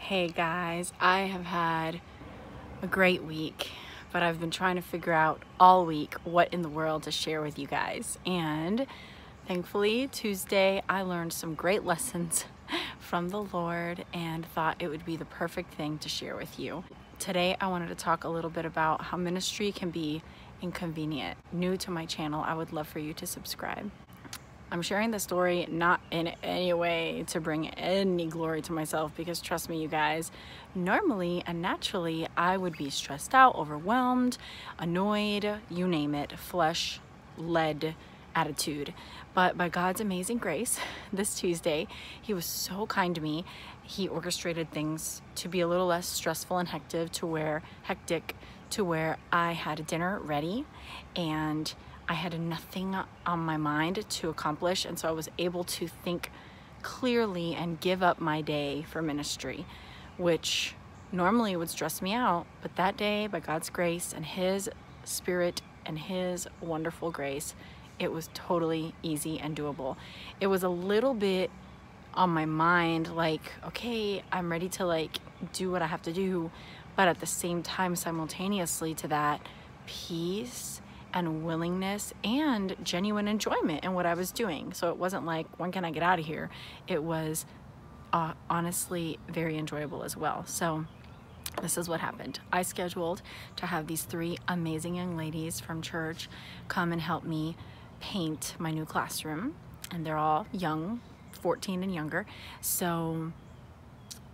Hey guys, I have had a great week, but I've been trying to figure out all week what in the world to share with you guys. And thankfully, Tuesday, I learned some great lessons from the Lord and thought it would be the perfect thing to share with you. Today, I wanted to talk a little bit about how ministry can be inconvenient. New to my channel, I would love for you to subscribe. I'm sharing the story not in any way to bring any glory to myself, because trust me, you guys, normally and naturally I would be stressed out, overwhelmed, annoyed, you name it, flesh-led attitude. But by God's amazing grace, this Tuesday, He was so kind to me. He orchestrated things to be a little less stressful and hectic to where I had dinner ready and I had nothing on my mind to accomplish, and so I was able to think clearly and give up my day for ministry, which normally would stress me out. But that day, by God's grace and His Spirit and His wonderful grace, it was totally easy and doable. It was a little bit on my mind, like, okay, I'm ready to do what I have to do, but at the same time, simultaneously to that, peace and willingness and genuine enjoyment in what I was doing. So it wasn't like, when can I get out of here? It was honestly very enjoyable as well. So this is what happened. I scheduled to have these 3 amazing young ladies from church come and help me paint my new classroom, and they're all young, 14 and younger. So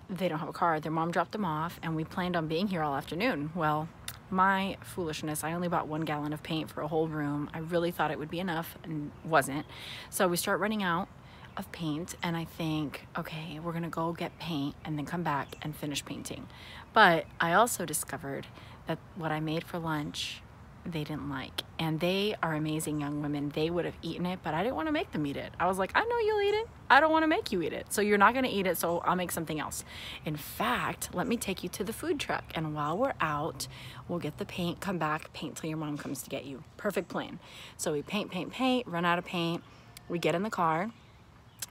they don't have a car. Their mom dropped them off, and we planned on being here all afternoon. Well, my foolishness, I only bought 1 gallon of paint for a whole room. I really thought it would be enough, and wasn't. So we start running out of paint, and I think, okay, we're gonna go get paint and then come back and finish painting. But I also discovered that what I made for lunch, they didn't like. And they are amazing young women. They would have eaten it, but I didn't want to make them eat it. I was like, I know you'll eat it. I don't want to make you eat it. So you're not going to eat it, so I'll make something else. In fact, let me take you to the food truck, and while we're out, we'll get the paint, come back, paint till your mom comes to get you. Perfect plan. So we paint, run out of paint. We get in the car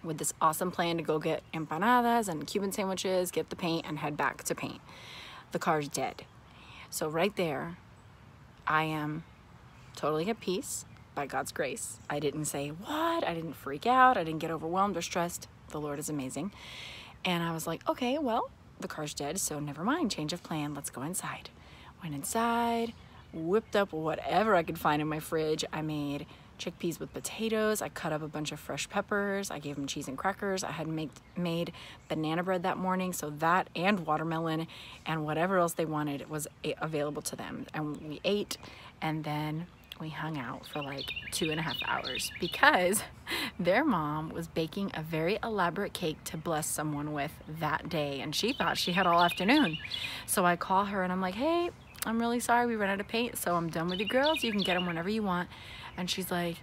with this awesome plan to go get empanadas and Cuban sandwiches, get the paint, and head back to paint. The car's dead. So right there, I am totally at peace by God's grace. I didn't say, what? I didn't freak out. I didn't get overwhelmed or stressed. The Lord is amazing. And I was like, okay, well, the car's dead, so never mind, change of plan. Let's go inside. Went inside, whipped up whatever I could find in my fridge. I made chickpeas with potatoes. I cut up a bunch of fresh peppers. I gave them cheese and crackers. I had made banana bread that morning, so that and watermelon and whatever else they wanted was available to them. And we ate, and then we hung out for like 2.5 hours because their mom was baking a very elaborate cake to bless someone with that day, and she thought she had all afternoon. So I call her and I'm like, hey, I'm really sorry we ran out of paint, so I'm done with you girls. You can get them whenever you want. And she's like,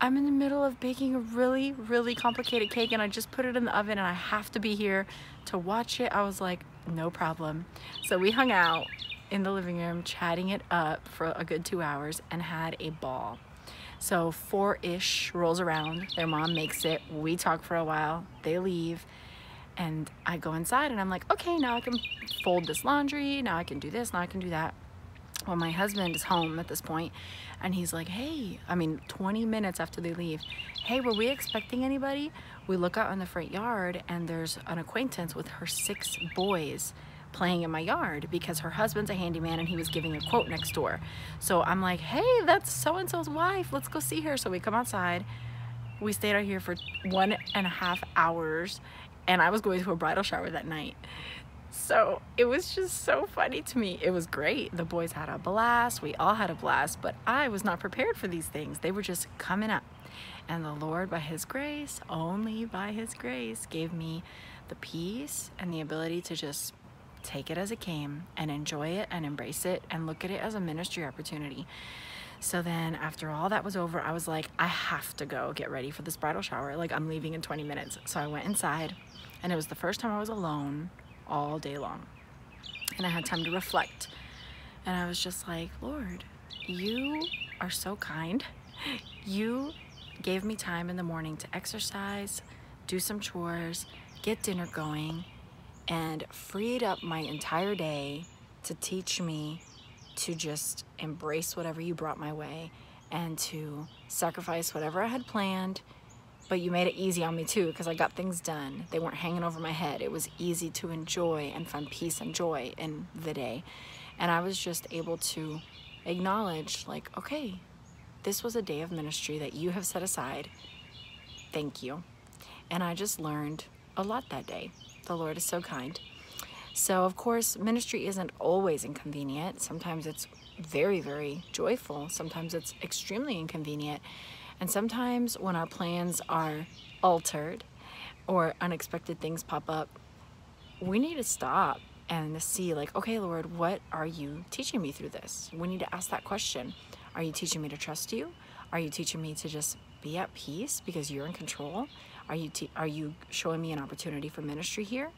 I'm in the middle of baking a really, really complicated cake, and I just put it in the oven, and I have to be here to watch it. I was like, no problem. So we hung out in the living room, chatting it up for a good 2 hours, and had a ball. So 4-ish rolls around, their mom makes it, we talk for a while, they leave, and I go inside, and I'm like, okay, now I can fold this laundry, now I can do this, now I can do that. Well, my husband is home at this point, and he's like, hey, 20 minutes after they leave, hey, were we expecting anybody? We look out in the front yard, and there's an acquaintance with her 6 boys playing in my yard because her husband's a handyman and he was giving a quote next door. So I'm like, hey, that's so-and-so's wife. Let's go see her. So we come outside. We stayed out here for 1.5 hours, and I was going to a bridal shower that night. So it was just so funny to me. It was great. The boys had a blast. We all had a blast, but I was not prepared for these things. They were just coming up. And the Lord, by His grace, only by His grace, gave me the peace and the ability to just take it as it came and enjoy it and embrace it and look at it as a ministry opportunity. So then after all that was over, I was like, I have to go get ready for this bridal shower. Like, I'm leaving in 20 minutes. So I went inside, and it was the first time I was alone all day long, and I had time to reflect. And I was just like, Lord, you are so kind. You gave me time in the morning to exercise, do some chores, get dinner going, and freed up my entire day to teach me to just embrace whatever you brought my way and to sacrifice whatever I had planned. But you made it easy on me too, because I got things done. They weren't hanging over my head. It was easy to enjoy and find peace and joy in the day. And I was just able to acknowledge, like, okay, this was a day of ministry that you have set aside. Thank you. And I just learned a lot that day. The Lord is so kind. So of course, ministry isn't always inconvenient. Sometimes it's very, very joyful. Sometimes it's extremely inconvenient. And sometimes when our plans are altered or unexpected things pop up, we need to stop and to see, like, okay, Lord, what are you teaching me through this? We need to ask that question. Are you teaching me to trust you? Are you teaching me to just be at peace because you're in control? Are you showing me an opportunity for ministry here?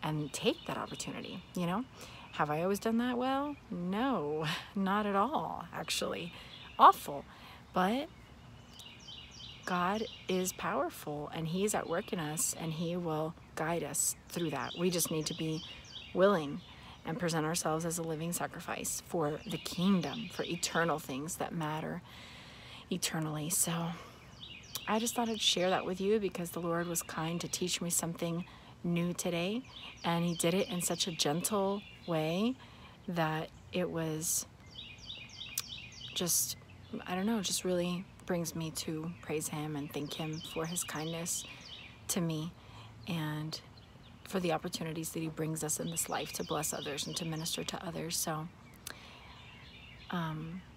And take that opportunity, you know? Have I always done that well? No, not at all, actually. Awful. But God is powerful, and He's at work in us, and He will guide us through that. We just need to be willing and present ourselves as a living sacrifice for the kingdom, for eternal things that matter eternally. So I just thought I'd share that with you because the Lord was kind to teach me something new today, and He did it in such a gentle way that it was just, I don't know, just really brings me to praise Him and thank Him for His kindness to me and for the opportunities that He brings us in this life to bless others and to minister to others. So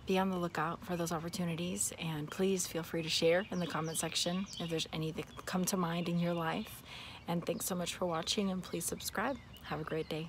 be on the lookout for those opportunities, and please feel free to share in the comment section if there's any that come to mind in your life. And thanks so much for watching, and please subscribe. Have a great day.